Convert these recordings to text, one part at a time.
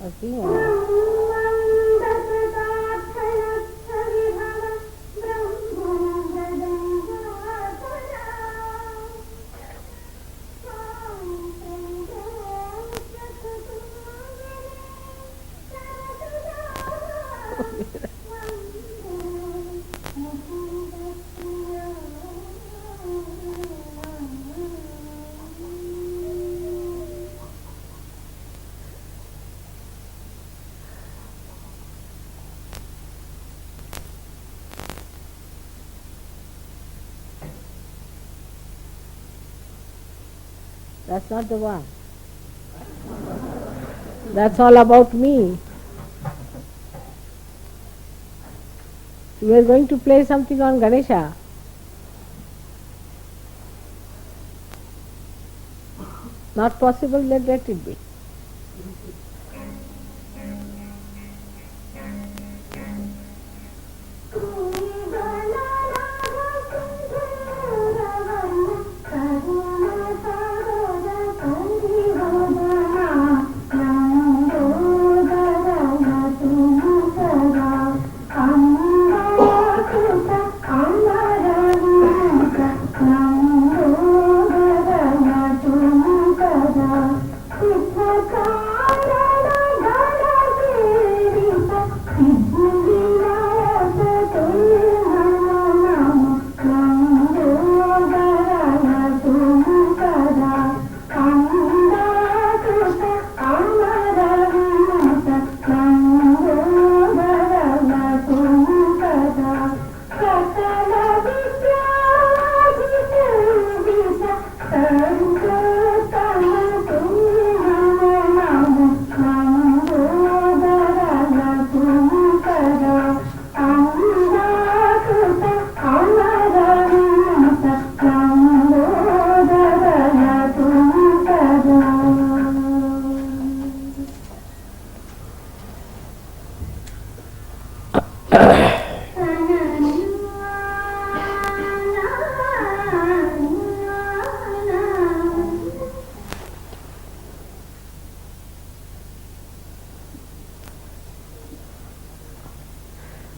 Okay. That's not the one. That's all about me. We are going to play something on Ganesha. Not possible, let it be.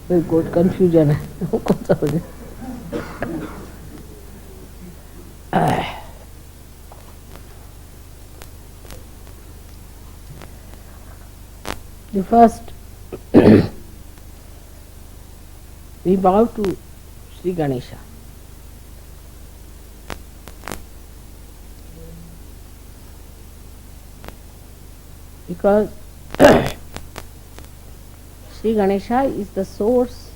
Very good confusion. The first, we bow to Sri Ganesha. Because Sri Ganesha is the source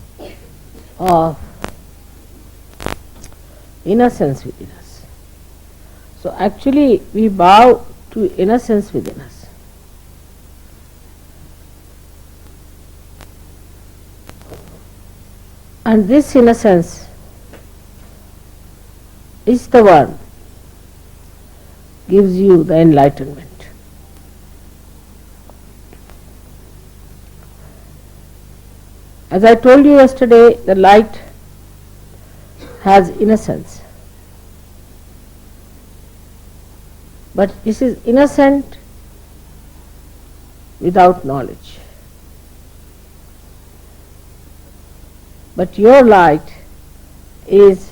of innocence within us. So actually we bow to innocence within us. And this innocence is the one gives you the enlightenment. As I told you yesterday, the light has innocence. But this is innocent without knowledge. But your light is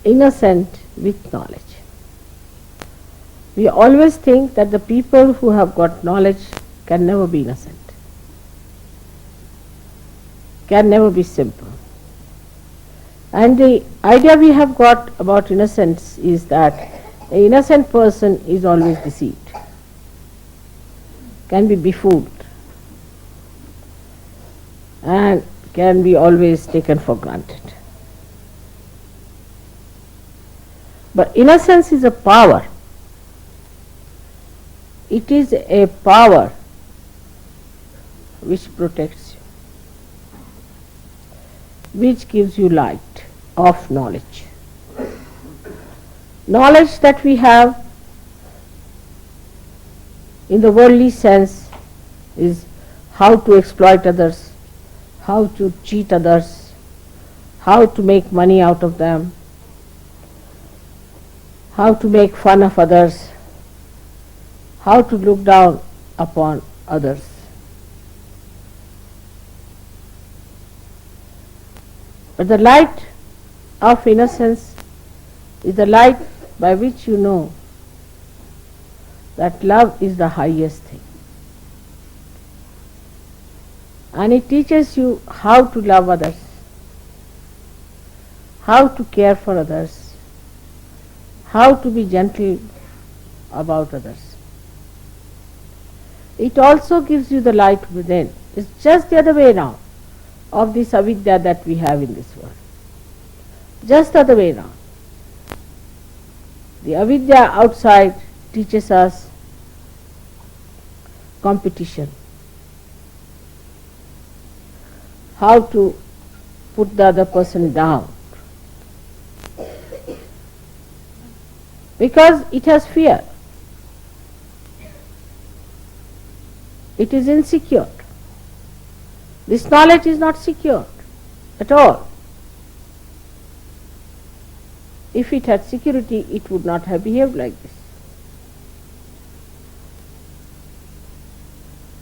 innocent with knowledge. We always think that the people who have got knowledge can never be innocent, can never be simple. And the idea we have got about innocence is that an innocent person is always deceived, can be befooled, and can be always taken for granted. But innocence is a power. It is a power which protects you, which gives you light of knowledge. Knowledge that we have in the worldly sense is how to exploit others, how to cheat others, how to make money out of them, how to make fun of others, how to look down upon others. But the light of innocence is the light by which you know that love is the highest thing. And it teaches you how to love others, how to care for others, how to be gentle about others. It also gives you the light within. It's just the other way now of this avidya that we have in this world. Just the other way around. The avidya outside teaches us competition, how to put the other person down, because it has fear. It is insecure. This knowledge is not secure at all. If it had security, it would not have behaved like this.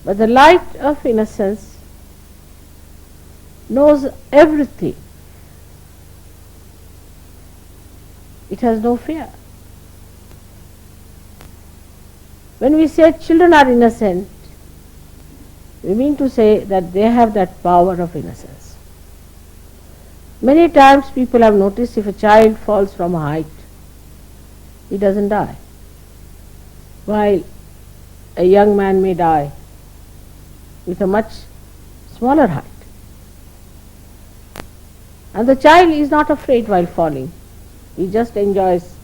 But the light of innocence knows everything. It has no fear. When we say children are innocent, we mean to say that they have that power of innocence. Many times people have noticed if a child falls from a height, he doesn't die, while a young man may die with a much smaller height. And the child is not afraid while falling. He just enjoys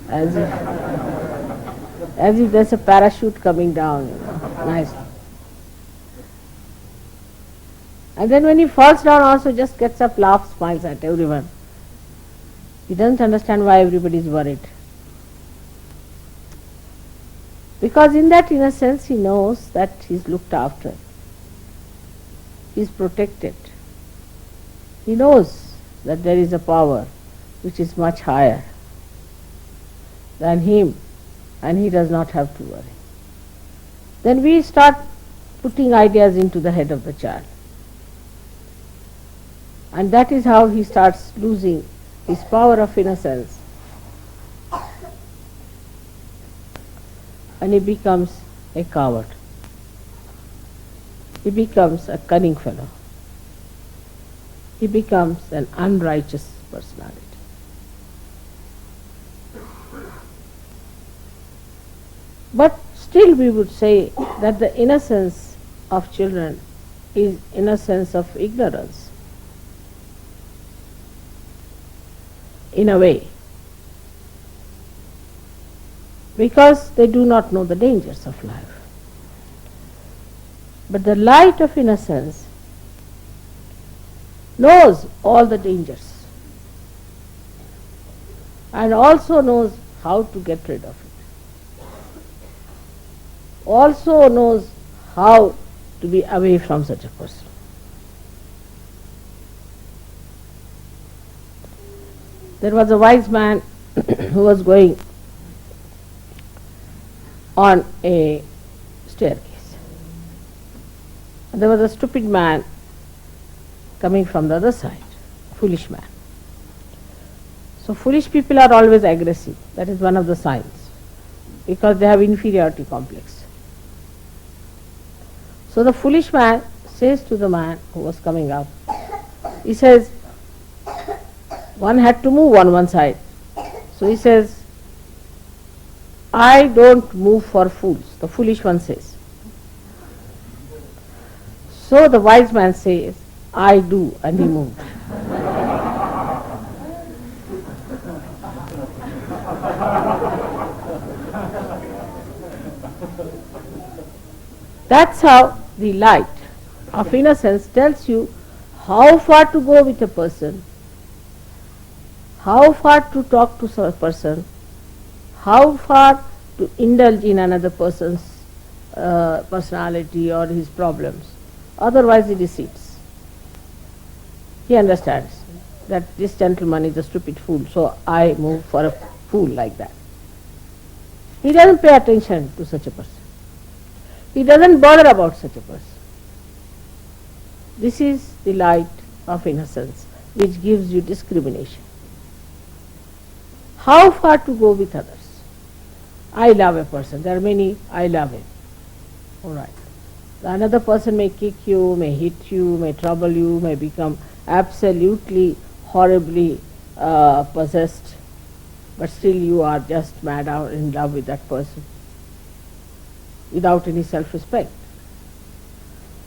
as if there's a parachute coming down, nicely. And then when he falls down also just gets up, laughs, smiles at everyone. He doesn't understand why everybody is worried. Because in that innocence he knows that he is looked after. He is protected. He knows that there is a power which is much higher than him, and he does not have to worry. Then we start putting ideas into the head of the child. And that is how he starts losing his power of innocence. And he becomes a coward. He becomes a cunning fellow. He becomes an unrighteous personality. But still we would say that the innocence of children is innocence of ignorance, in a way, because they do not know the dangers of life. But the light of innocence knows all the dangers and also knows how to get rid of it, also knows how to be away from such a person. There was a wise man who was going on a staircase. And there was a stupid man coming from the other side, foolish man. So foolish people are always aggressive. That is one of the signs, because they have inferiority complex. So the foolish man says to the man who was coming up, he says, one had to move on one side. So he says, I don't move for fools, the foolish one says. So the wise man says, I do, and he moved. That's how the light of innocence tells you how far to go with a person, how far to talk to a person, how far to indulge in another person's personality or his problems. Otherwise he deceits. He understands that this gentleman is a stupid fool, so I move for a fool like that. He doesn't pay attention to such a person. He doesn't bother about such a person. This is the light of innocence which gives you discrimination. How far to go with others? I love a person. There are many, I love him. Alright. Another person may kick you, may hit you, may trouble you, may become absolutely horribly possessed, but still you are just mad out in love with that person without any self-respect.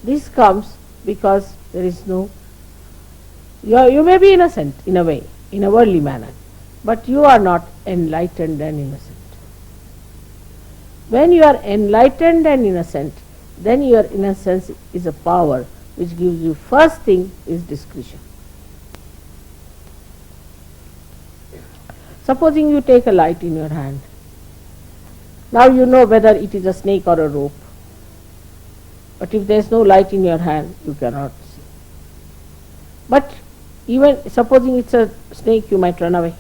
This comes because there is no, you may be innocent in a way, in a worldly manner, but you are not enlightened and innocent. When you are enlightened and innocent, then your innocence is a power which gives you, first thing is discretion. Supposing you take a light in your hand. Now you know whether it is a snake or a rope. But if there is no light in your hand, you cannot see. But even supposing it's a snake, you might run away.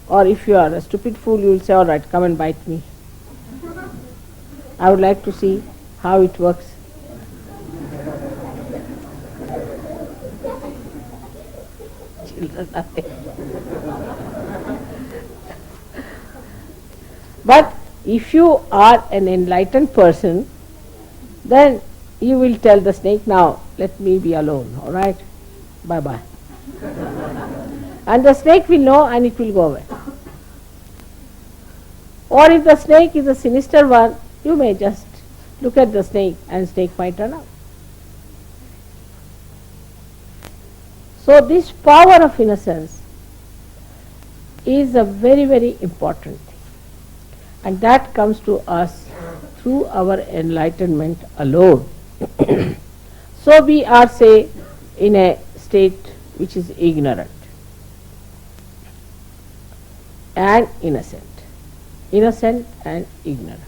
Or if you are a stupid fool, you will say, all right, come and bite me. I would like to see how it works. Children are there. But if you are an enlightened person, then you will tell the snake, now let me be alone, all right? Bye-bye. And the snake will know and it will go away. Or if the snake is a sinister one, you may just look at the snake and snake might run out. So this power of innocence is a very, very important thing. And that comes to us through our enlightenment alone. So we are, say, in a state which is ignorant and innocent. Innocent and ignorant.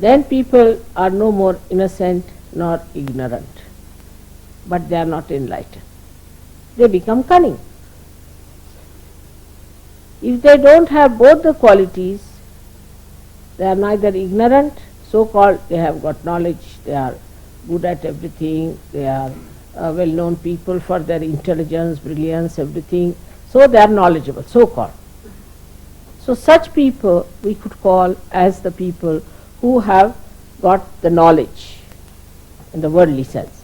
Then people are no more innocent nor ignorant, but they are not enlightened. They become cunning. If they don't have both the qualities, they are neither ignorant, so-called they have got knowledge, they are good at everything, they are well-known people for their intelligence, brilliance, everything, so they are knowledgeable, so-called. So such people we could call as the people who have got the knowledge in the worldly sense,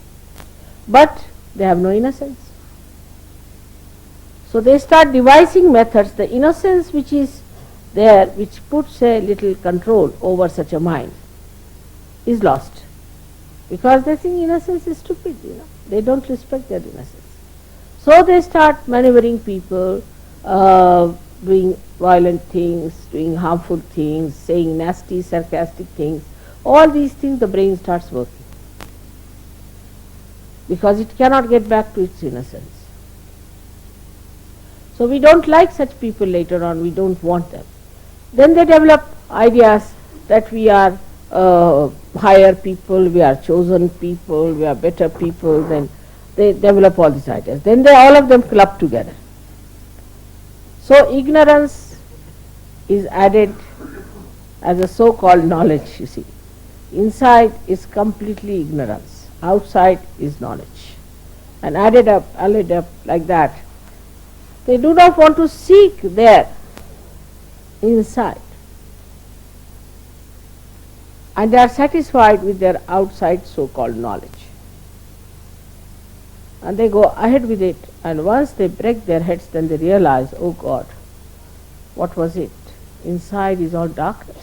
but they have no innocence. So they start devising methods. The innocence which is there, which puts a little control over such a mind, is lost, because they think innocence is stupid, they don't respect their innocence. So they start maneuvering people, doing violent things, doing harmful things, saying nasty, sarcastic things. All these things the brain starts working, because it cannot get back to its innocence. So we don't like such people later on, we don't want them. Then they develop ideas that we are higher people, we are chosen people, we are better people. Then they develop all these ideas. Then they all of them club together. So ignorance is added as a so-called knowledge, you see. Inside is completely ignorance, outside is knowledge. And added up like that. They do not want to seek there inside. And they are satisfied with their outside so-called knowledge. And they go ahead with it, and once they break their heads, then they realize, oh God, what was it? Inside is all darkness.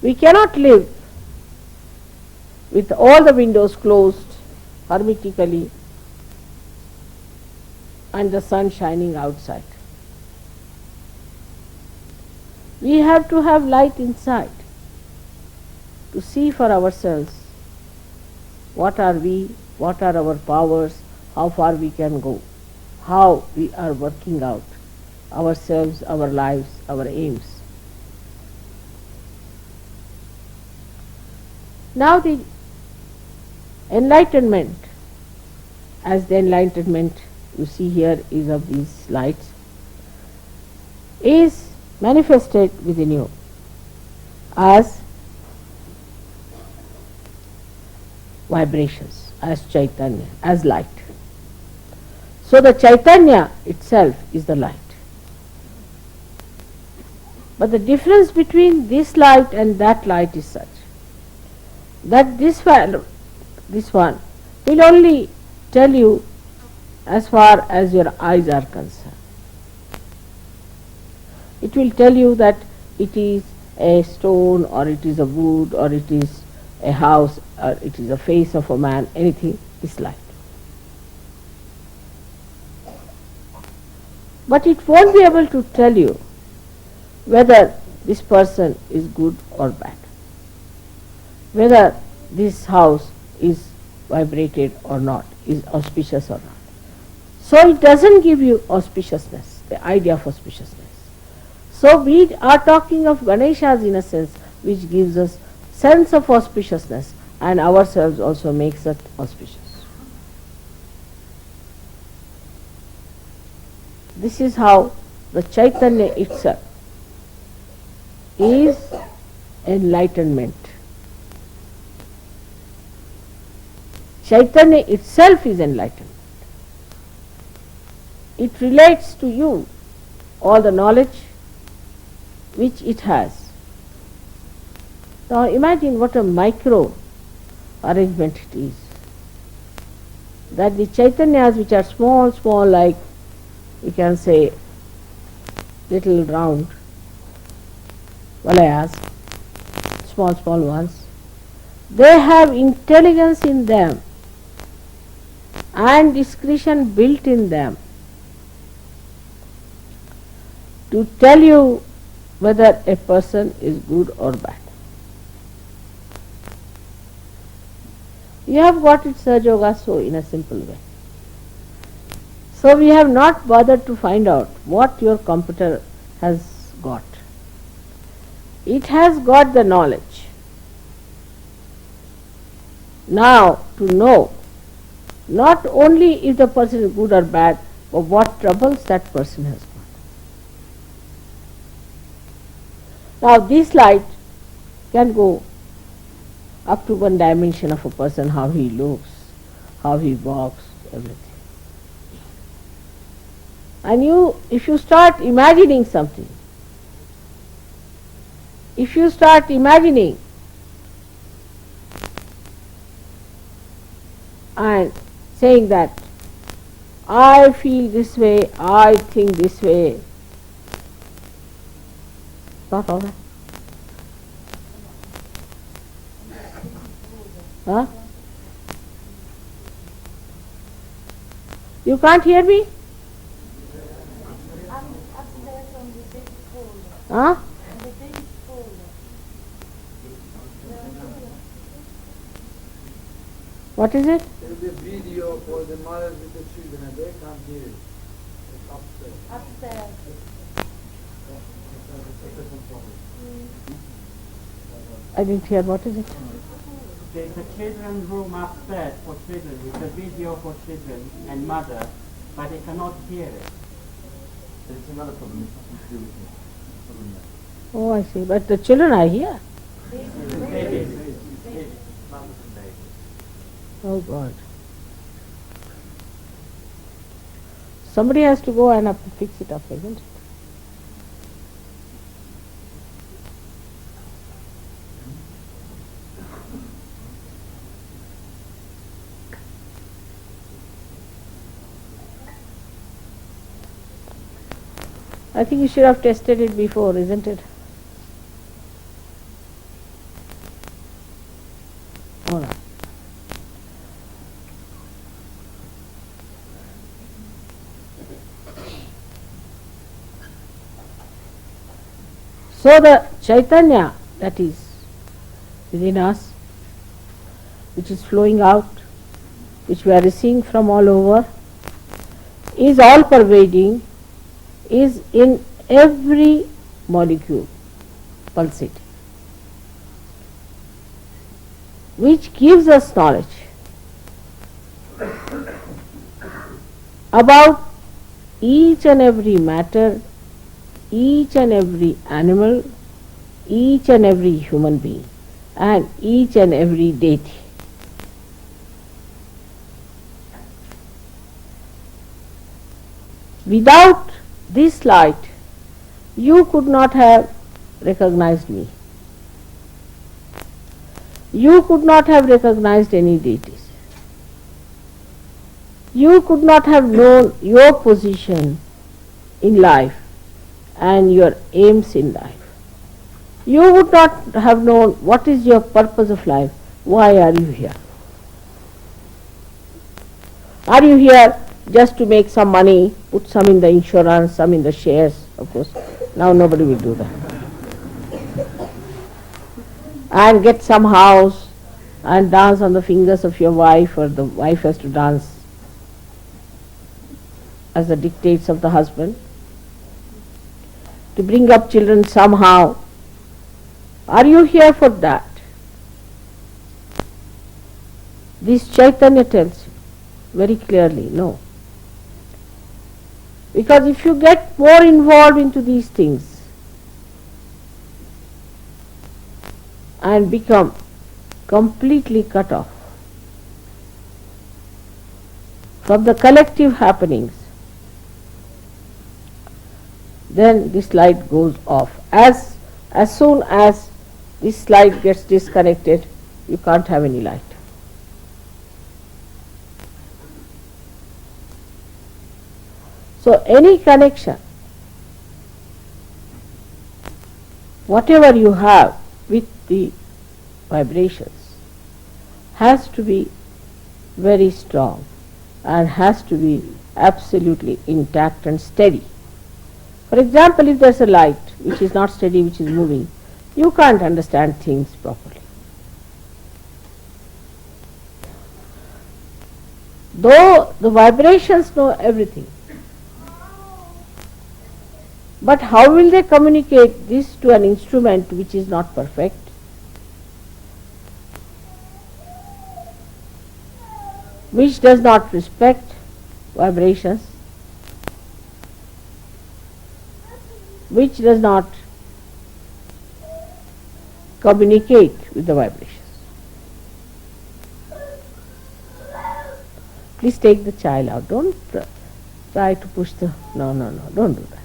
We cannot live with all the windows closed hermetically and the sun shining outside. We have to have light inside to see for ourselves what are we, what are our powers, how far we can go, how we are working out ourselves, our lives, our aims. Now the enlightenment, as the enlightenment you see here is of these lights, is manifested within you. as vibrations, as Chaitanya, as light. So the Chaitanya itself is the light. But the difference between this light and that light is such that this one will only tell you as far as your eyes are concerned. It will tell you that it is a stone, or it is a wood, or it is a house, or it is a face of a man, anything is light. But it won't be able to tell you whether this person is good or bad, whether this house is vibrated or not, is auspicious or not. So it doesn't give you auspiciousness, the idea of auspiciousness. So we are talking of Ganesha's innocence, which gives us sense of auspiciousness, and ourselves also makes us auspicious. This is how the Chaitanya itself is enlightenment. Chaitanya itself is enlightenment. It relates to you all the knowledge which it has. Now imagine what a micro arrangement it is. That the Chaitanyas which are small, small, like you can say little round valayas, small, small ones, they have intelligence in them and discretion built in them to tell you whether a person is good or bad. You have got it, Sahaja so in a simple way. So we have not bothered to find out what your computer has got. It has got the knowledge. Now to know not only if the person is good or bad, but what troubles that person has got. Now this light can go up to one dimension of a person, how he looks, how he walks, everything. And if you start imagining something, if you start imagining and saying that I feel this way, I think this way, not all right. Huh? You can't hear me? Huh? What is it? There will be a video for the mothers with the children and they can't hear it. It's upstairs. Upstairs. I didn't hear. What is it? There's a children's room upstairs for children with a video for children and mother, but they cannot hear it. There's another problem. It's nothing to do with it. Oh, I see. But the children are here. Oh God. Somebody has to go and fix it up, isn't it? I think you should have tested it before, isn't it? All right. So the Chaitanya that is within us, which is flowing out, which we are receiving from all over, is all pervading, is in every molecule pulsating, which gives us knowledge about each and every matter, each and every animal, each and every human being and each and every deity. Without this light, you could not have recognized me. You could not have recognized any deities. You could not have known your position in life and your aims in life. You would not have known what is your purpose of life. Why are you here? Are you here just to make some money, put some in the insurance, some in the shares? Of course, now nobody will do that. And get some house and dance on the fingers of your wife, or the wife has to dance as the dictates of the husband. To bring up children somehow. Are you here for that? This Chaitanya tells you very clearly, no. Because if you get more involved into these things and become completely cut off from the collective happenings, then this light goes off. As soon as this light gets disconnected, you can't have any light. So any connection, whatever you have with the vibrations, has to be very strong and has to be absolutely intact and steady. For example, if there is a light which is not steady, which is moving, you can't understand things properly. Though the vibrations know everything, but how will they communicate this to an instrument which is not perfect? Which does not respect vibrations, which does not communicate with the vibrations. Please take the child out. Don't try to push the... No, don't do that.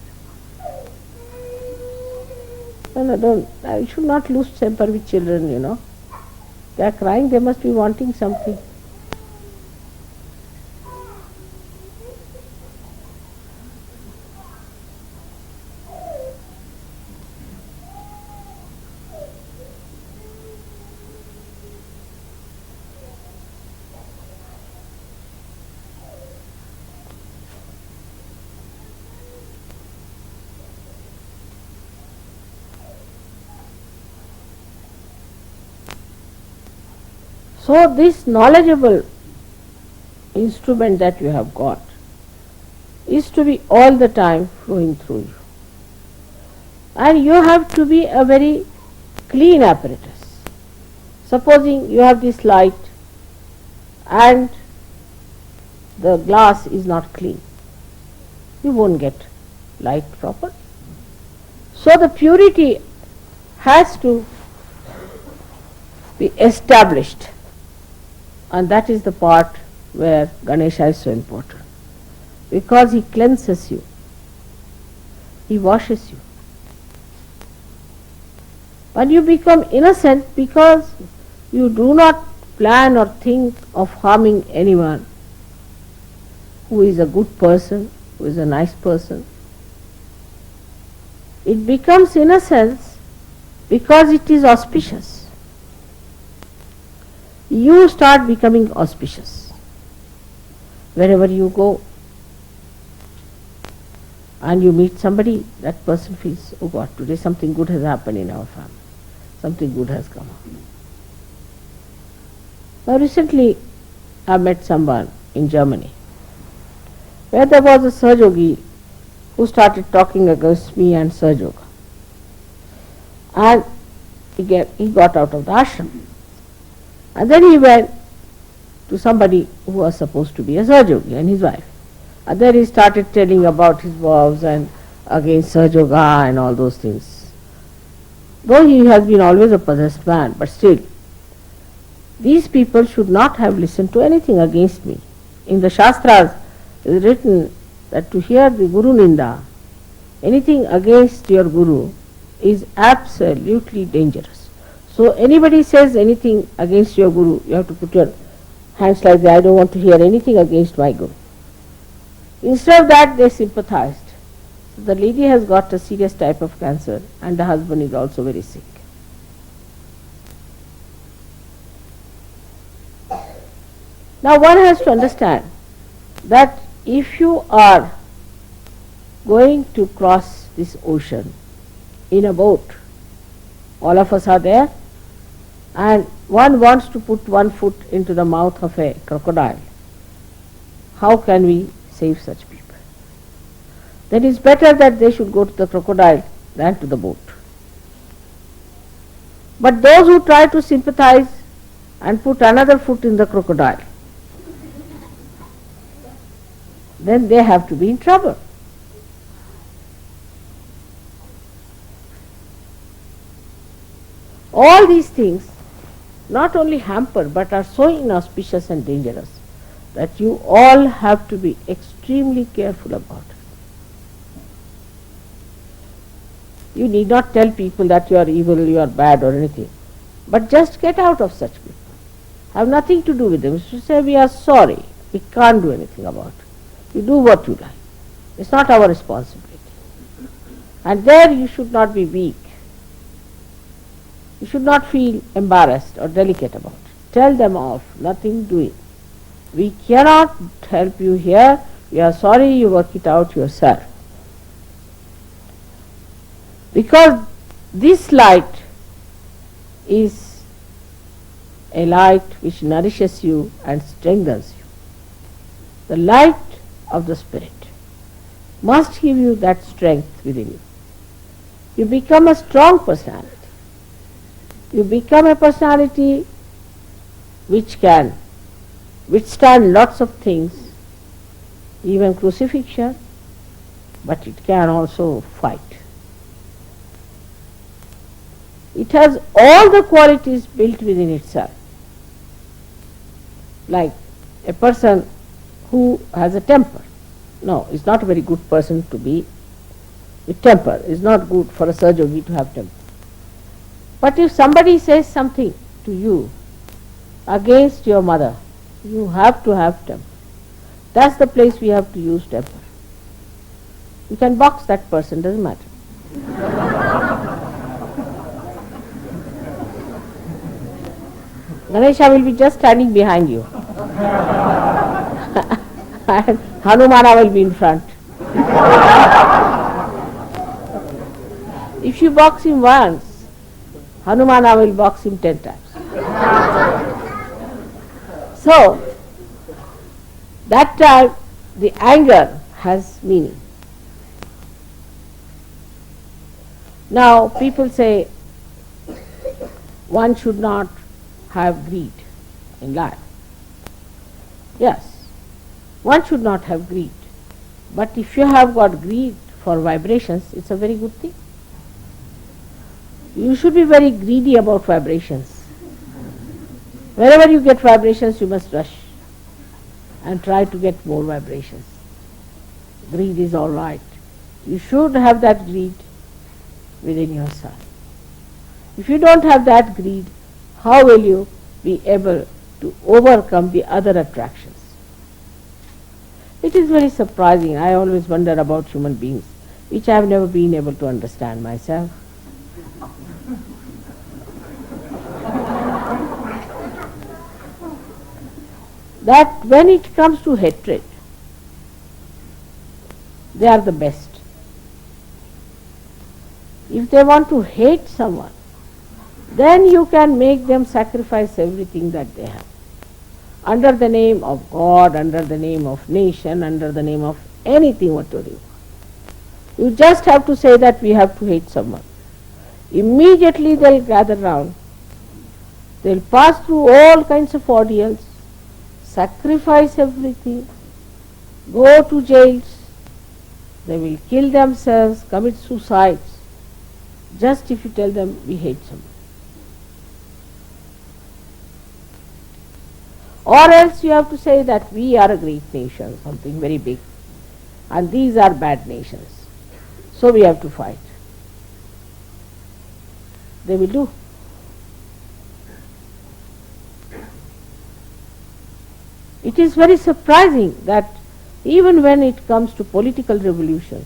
No, don't. I should not lose temper with children, you know. They are crying, they must be wanting something. So this knowledgeable instrument that you have got is to be all the time flowing through you. And you have to be a very clean apparatus. Supposing you have this light and the glass is not clean, you won't get light proper. So the purity has to be established. And that is the part where Ganesha is so important. Because he cleanses you. He washes you. But you become innocent because you do not plan or think of harming anyone who is a good person, who is a nice person. It becomes innocence because it is auspicious. You start becoming auspicious. Wherever you go and you meet somebody, that person feels, oh God, today something good has happened in our family. Something good has come up. Now recently I met someone in Germany where there was a Sahajogi who started talking against me and Sahajoga. And he got out of the ashram. And then he went to somebody who was supposed to be a Sahajogi and his wife. And then he started telling about his vows and against Sahajoga and all those things. though he has been always a possessed man, but still, these people should not have listened to anything against me. In the Shastras, it is written that to hear the Guru Ninda, anything against your Guru, is absolutely dangerous. So anybody says anything against your Guru, you have to put your hands like that. I don't want to hear anything against my Guru. Instead of that, they sympathized. So the lady has got a serious type of cancer and the husband is also very sick. Now one has to understand that if you are going to cross this ocean in a boat, all of us are there, and one wants to put one foot into the mouth of a crocodile, how can we save such people? Then it's better that they should go to the crocodile than to the boat. But those who try to sympathize and put another foot in the crocodile, then they have to be in trouble. All these things not only hamper but are so inauspicious and dangerous that you all have to be extremely careful about it. You need not tell people that you are evil, you are bad or anything, but just get out of such people. Have nothing to do with them. You should say, we are sorry, we can't do anything about it. You do what you like. It's not our responsibility. And there you should not be weak. You should not feel embarrassed or delicate about it. Tell them off, nothing doing. We cannot help you here. We are sorry, you work it out yourself. Because this light is a light which nourishes you and strengthens you. The light of the Spirit must give you that strength within you. You become a strong personality. You become a personality which can withstand lots of things, even crucifixion, but it can also fight. It has all the qualities built within itself. Like a person who has a temper. No, it's not a very good person to be with temper. It's not good for a surgeon to have temper. But if somebody says something to you against your mother, you have to have temper. That's the place we have to use temper. You can box that person, doesn't matter. Ganesha will be just standing behind you. And Hanumana will be in front. If you box him once, Hanumana will box him 10 times. So, that time the anger has meaning. Now, people say one should not have greed in life. Yes, one should not have greed. But if you have got greed for vibrations, it's a very good thing. You should be very greedy about vibrations. Wherever you get vibrations, you must rush and try to get more vibrations. Greed is all right. You should have that greed within yourself. If you don't have that greed, how will you be able to overcome the other attractions? It is very surprising. I always wonder about human beings, which I have never been able to understand myself. That when it comes to hatred, they are the best. If they want to hate someone, then you can make them sacrifice everything that they have. Under the name of God, under the name of nation, under the name of anything whatever you want. You just have to say that we have to hate someone. Immediately they'll gather round. They'll pass through all kinds of ordeals, sacrifice everything, go to jails, they will kill themselves, commit suicides, just if you tell them we hate someone. Or else you have to say that we are a great nation, something very big, and these are bad nations. So we have to fight. They will do. It is very surprising that even when it comes to political revolutions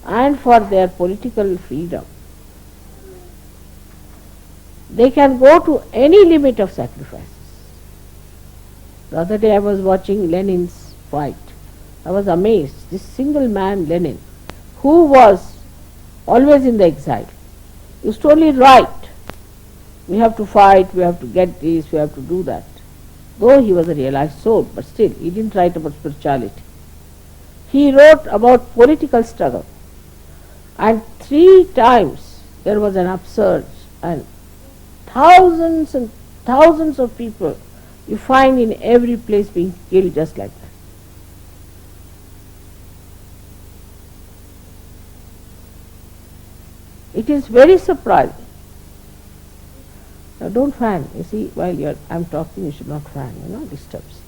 and for their political freedom, they can go to any limit of sacrifices. The other day I was watching Lenin's fight. I was amazed. This single man, Lenin, who was always in the exile, is totally right. We have to fight, we have to get this, we have to do that. Though he was a realized soul, but still he didn't write about spirituality. He wrote about political struggle. And 3 times there was an upsurge, and thousands of people you find in every place being killed just like that. It is very surprising. Now don't fan. You see, while I'm talking, you should not fan, disturbs.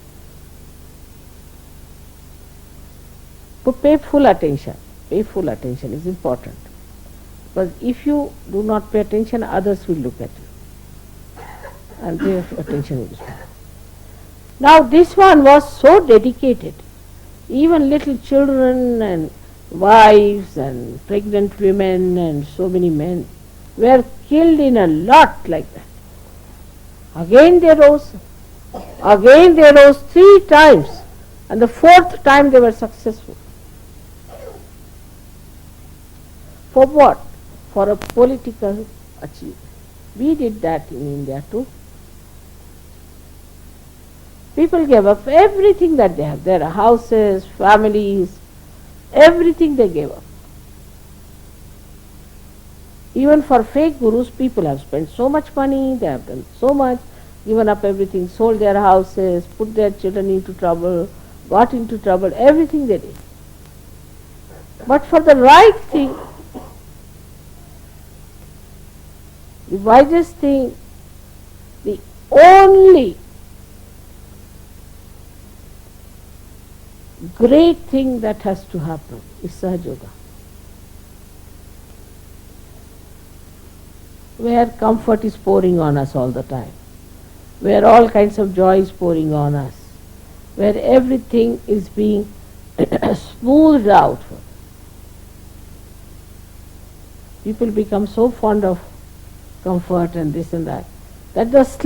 But pay full attention. Pay full attention is important. Because if you do not pay attention, others will look at you. And their attention will be spent. Now this one was so dedicated. Even little children and wives and pregnant women and so many men were killed in a lot like that. Again they rose 3 times, and the 4th time they were successful. For what? For a political achievement. We did that in India too. People gave up everything that they have, their houses, families, everything they gave up. Even for fake gurus, people have spent so much money, they have done so much, given up everything, sold their houses, put their children into trouble, got into trouble, everything they did. But for the right thing, the wisest thing, the only great thing that has to happen is Sahaja Yoga, where comfort is pouring on us all the time, where all kinds of joy is pouring on us, where everything is being smoothed out. People become so fond of comfort and this and that the